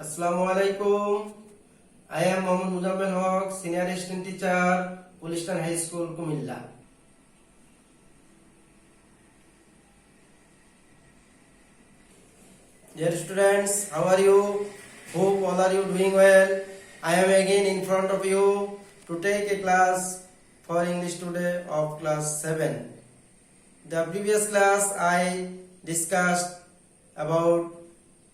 Assalamualaikum. I am Mohammad Muzammil Haq, Senior Assistant Teacher, Pulistan High School, Kumilla. Dear students, how are you? Hope all are you doing well. I am again in front of you to take a class for English today of class 7. The previous class I discussed about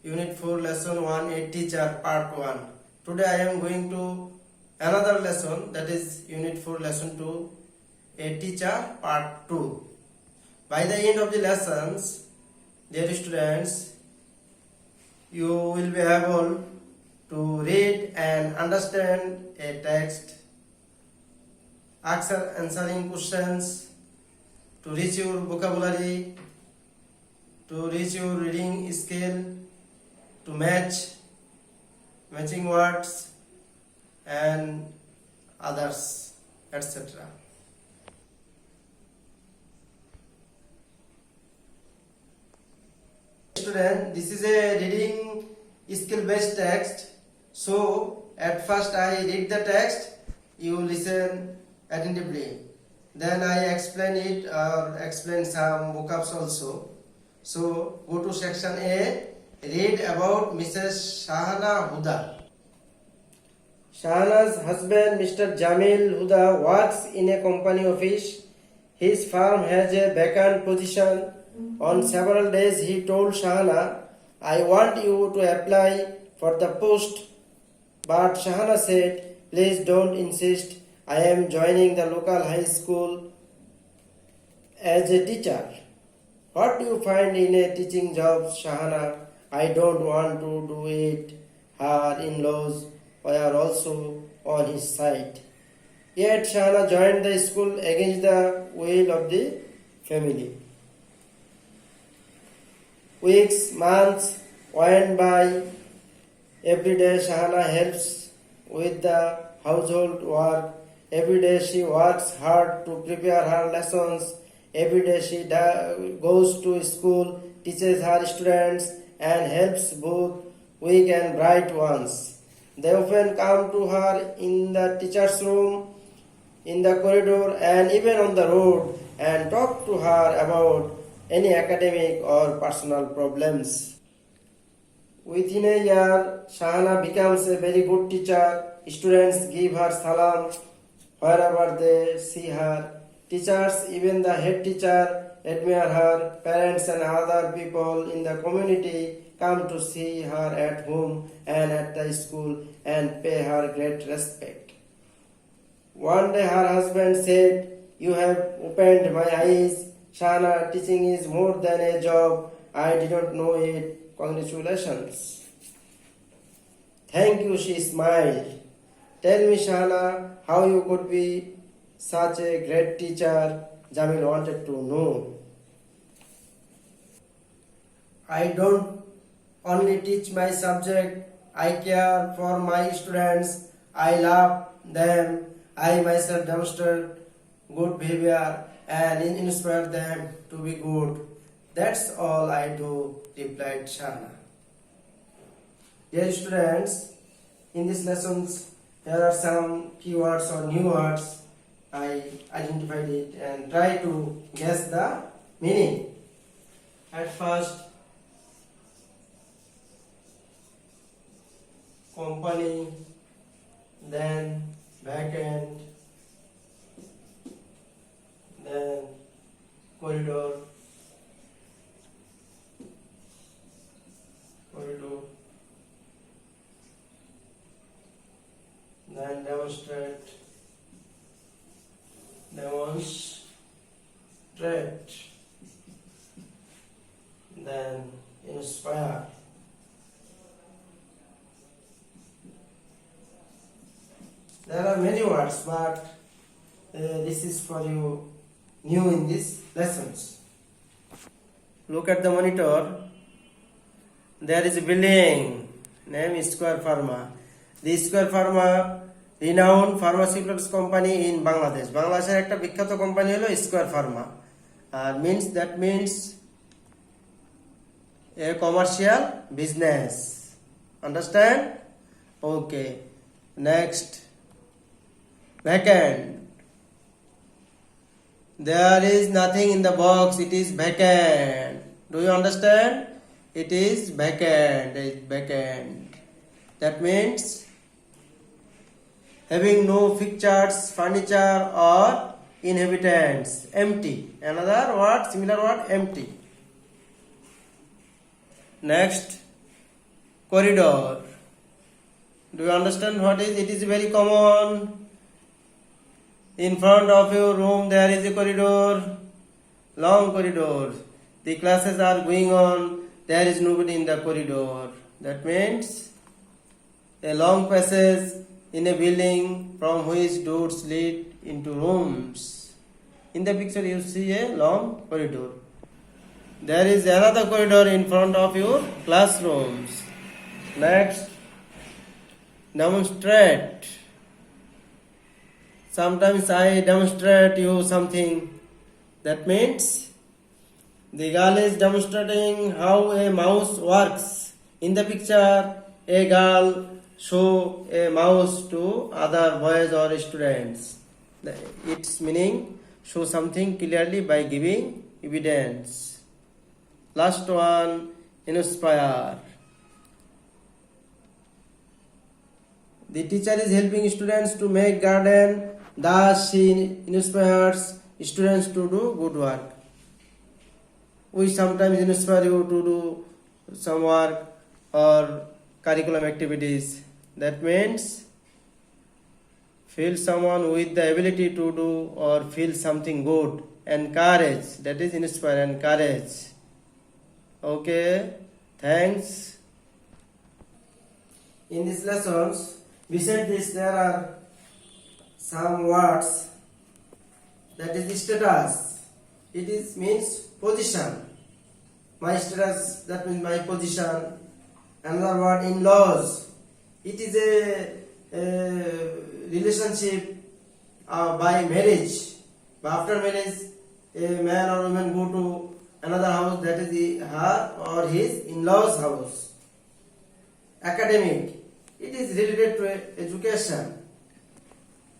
Unit 4 Lesson 1 A Teacher Part 1. Today I am going to another lesson, that is Unit 4 Lesson 2 A Teacher Part 2. By the end of the lessons, dear students, you will be able to read and understand a text, answering questions, to reach your vocabulary, to reach your reading skill, to matching words and others, etc. Student, this is a reading skill based text. So at first I read the text, you listen attentively. Then I explain it or explain some vocabs also. So go to section A. Read about Mrs. Shahana Huda. Shahana's husband, Mr. Jamil Huda, works in a company office. His firm has a vacant position. On several days, he told Shahana, "I want you to apply for the post." But Shahana said, "Please don't insist. I am joining the local high school as a teacher." "What do you find in a teaching job, Shahana?" "I don't want to do it." Her in-laws were also on his side. Yet Shahana joined the school against the will of the family. Weeks, months went by. Every day Shahana helps with the household work. Every day she works hard to prepare her lessons. Every day she goes to school, teaches her students, and helps both weak and bright ones. They often come to her in the teacher's room, in the corridor, and even on the road, and talk to her about any academic or personal problems. Within a year, Shahana becomes a very good teacher. Students give her salam wherever they see her. Teachers, even the head teacher, admire her. Parents and other people in the community come to see her at home and at the school and pay her great respect. One day her husband said, "You have opened my eyes. Shahana, teaching is more than a job. I didn't know it. Congratulations." "Thank you," she smiled. "Tell me, Shahana, how you could be such a great teacher?" Jamil wanted to know. "I don't only teach my subject. I care for my students. I love them. I myself demonstrate good behavior and inspire them to be good. That's all I do," replied Shahana. Dear students, in these lessons, there are some keywords or new words. I identified it and try to guess the meaning. At first, company, then vacant, then corridor, then demonstrate, then inspire. There are many words, but this is for you new in these lessons. Look at the monitor. There is a building named Square Pharma. The Square Pharma, renowned pharmaceuticals company in Bangladesh. বাংলাদেশের একটা বিখ্যাত company হলো স্কয়ার ফার্মা। আর means a commercial business. Understand? Okay. Next. Vacant. There is nothing in the box. It is vacant. Do you understand? It is vacant. It is vacant. That means having no fixtures, furniture or inhabitants. Empty. Another word, similar word, empty. Next, corridor. Do you understand what is? It is very common. In front of your room there is a corridor, long corridor. The classes are going on, there is nobody in the corridor. That means a long passage in a building from which doors lead into rooms. In the picture you see a long corridor. There is another corridor in front of your classrooms. Next, demonstrate. Sometimes I demonstrate you something. That means the girl is demonstrating how a mouse works. In the picture, a girl show a mouse to other boys or students. Its meaning, show something clearly by giving evidence. Last one, inspire. The teacher is helping students to make garden. Thus she inspires students to do good work. We sometimes inspire you to do some work or curriculum activities. That means feel someone with the ability to do or feel something good. Encourage. That is inspire, encourage. Okay. Thanks. In these lessons, beside this there are some words. That is status. It is means position. My status, that means my position. Another word, in-laws. It is a relationship by marriage. But after marriage, a man or woman go to another house, that is her or his in-laws house. Academic. It is related to education.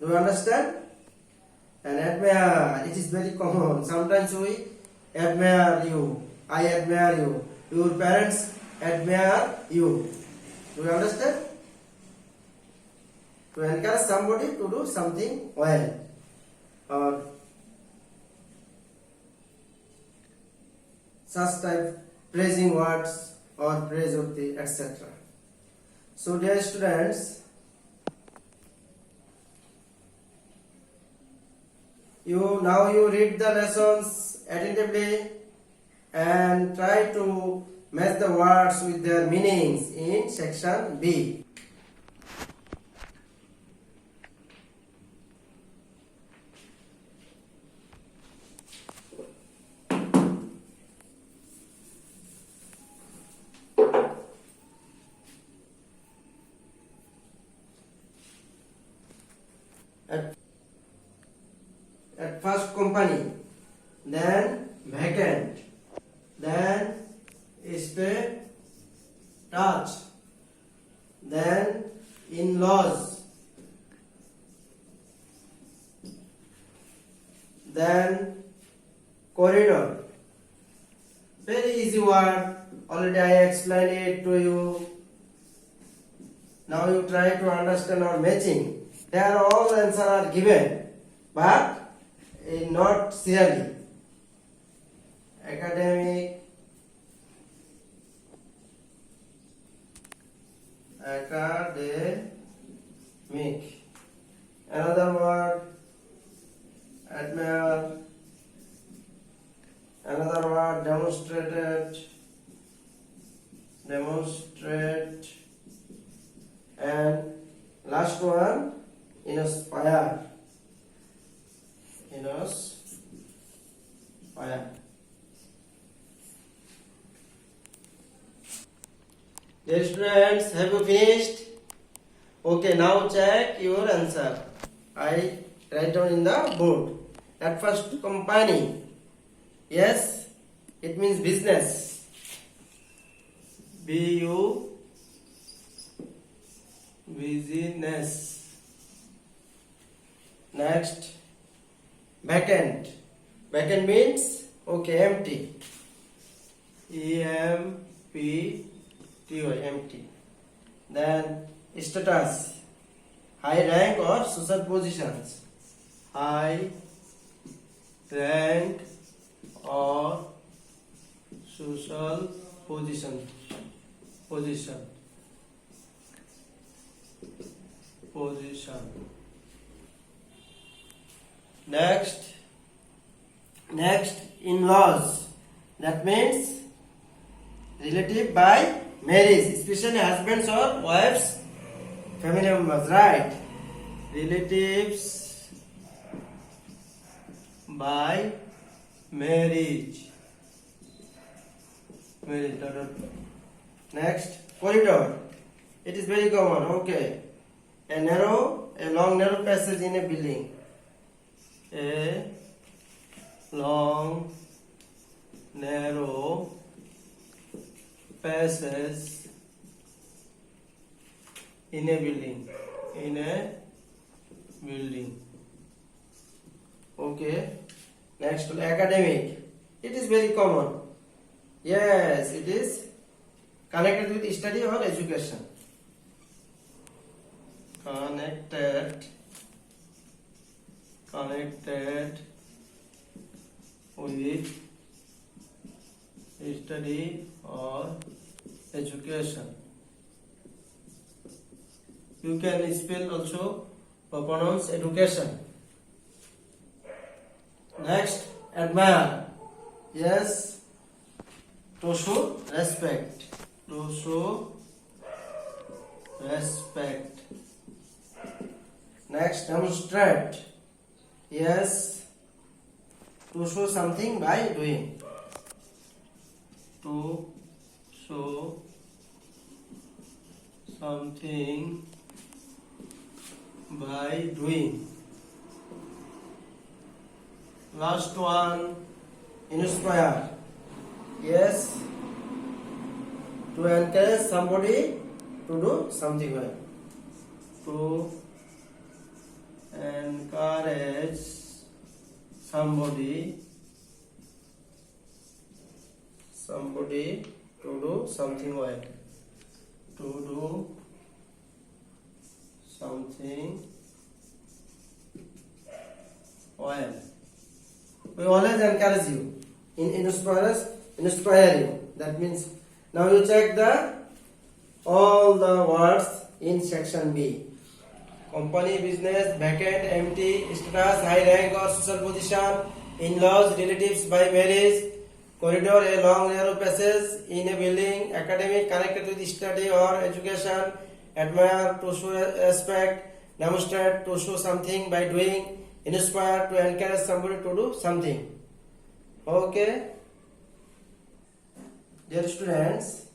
Do you understand? And admire, it is very common. Sometimes we admire you. I admire you. Your parents admire you. Do you understand? To encourage somebody to do something well. Or such type praising words or praiseworthy, etc. So dear students, you read the lessons attentively and try to match the words with their meanings in section B. At first company, then vacant, then stay touch, then in-laws, then corridor. Very easy word, already I explained it to you. Now you try to understand or matching. There all answers are given, but not seriously. Academic, another word, admire, another word, demonstrate, and last one, inspire. Dear students, have you finished? Okay, now check your answer. I write down in the board. At first, company. Yes, it means business. business. Next, vacant. Vacant means okay, empty. EMPTY, empty. Then status, high rank or social positions. High rank or social position. Next, in-laws. That means relative by marriage, especially husbands or wives, family members, right? Relatives by marriage. Next, corridor. It is very common. Okay, a long narrow passage in a building. A long narrow passage in a building. Okay. Next, academic. It is very common. Yes, it is connected with study or education. Connected with study or education. You can spell also or pronounce education. Next, admire. Yes, to show respect. Next, demonstrate. Yes, to show something by doing. To show something by doing. Last one, inspire. Yes, to encourage somebody to do something well. To encourage somebody to do something well. To do something well. We always encourage you. Inspire you. That means now you check all the words in section B. Company, business, vacant, empty, status, high rank or social position, in-laws, relatives by marriage, corridor, a long narrow passage in a building, academic, connected with study or education, admire, to show respect, demonstrate, to show something by doing, inspire, to encourage somebody to do something. Okay, dear students,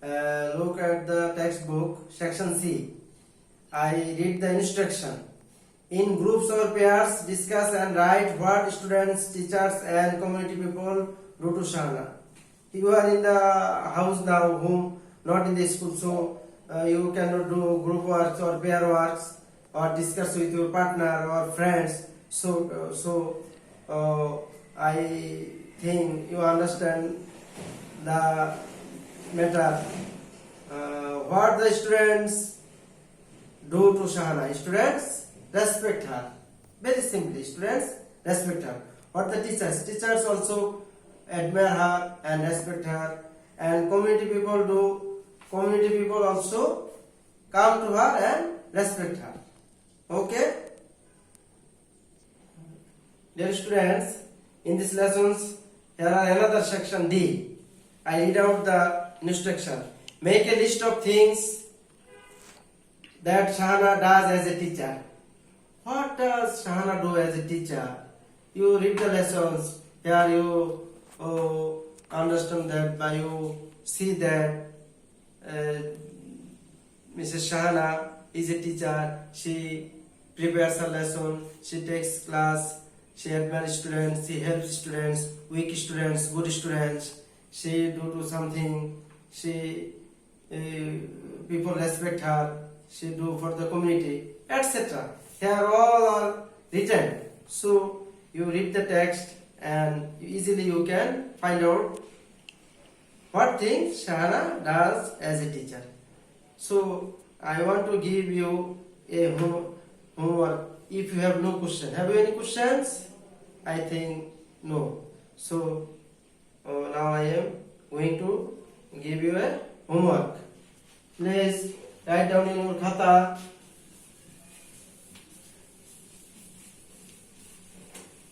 look at the textbook, section C. I read the instruction. In groups or pairs, discuss and write what students, teachers and community people do to Shahana. You are in the house now, home, not in the school, so you cannot do group works or pair works or discuss with your partner or friends. So I think you understand the matter. What the students do to Shahana? Students respect her. Very simply, students respect her. What the teachers? Teachers also admire her and respect her. And community people do. Community people also come to her and respect her. Okay? Dear students, in these lessons, here are another section D. I read out the instruction. Make a list of things that Shahana does as a teacher. What does Shahana do as a teacher? You read the lessons. Here you understand that by you see that Mrs. Shahana is a teacher. She prepares a lesson. She takes class. She admires students. She helps students. Weak students. Good students. She do something. She people respect her. she do for the community, etc. Here all are written. So you read the text and easily you can find out what things Shahana does as a teacher. So I want to give you a homework. If you have no question, have you any questions? I think no. So now I am going to give you a homework. Please write down in your khata.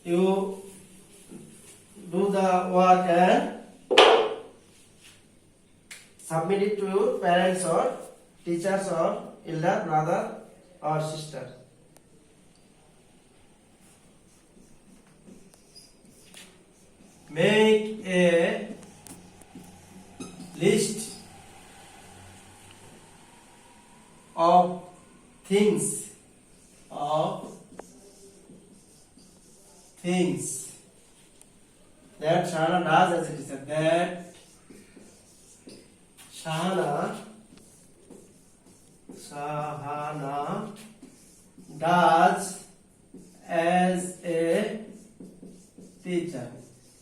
You do the work and submit it to your parents or teachers or elder brother or sister. Make a list of things that Shahana does as a teacher. That Shahana does as a teacher.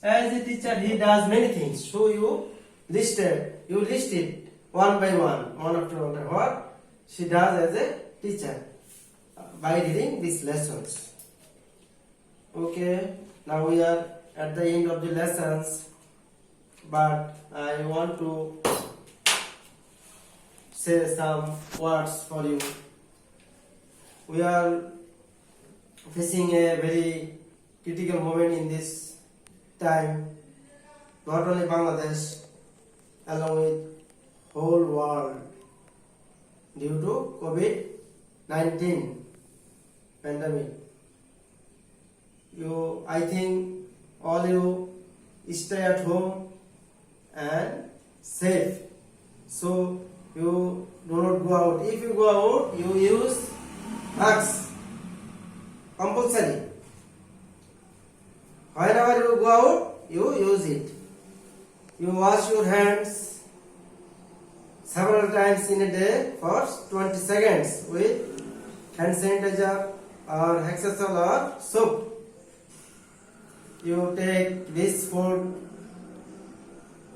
As a teacher, he does many things. So you list it one by one after another. What she does as a teacher by reading these lessons. Okay, now we are at the end of the lessons, but I want to say some words for you. We are facing a very critical moment in this time, not only Bangladesh, along with whole world, due to COVID-19 pandemic. I think all you stay at home and safe. So you do not go out. If you go out, you use mask compulsory. Whenever you go out, you use it. You wash your hands several times in a day for 20 seconds with hand sanitizer or Hexasol or soap. You take this food,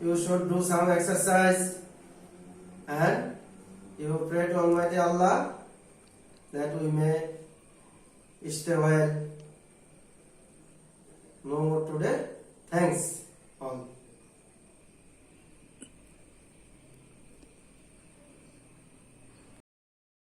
you should do some exercise, and you pray to Almighty Allah that we may stay well. No more today. Thanks all.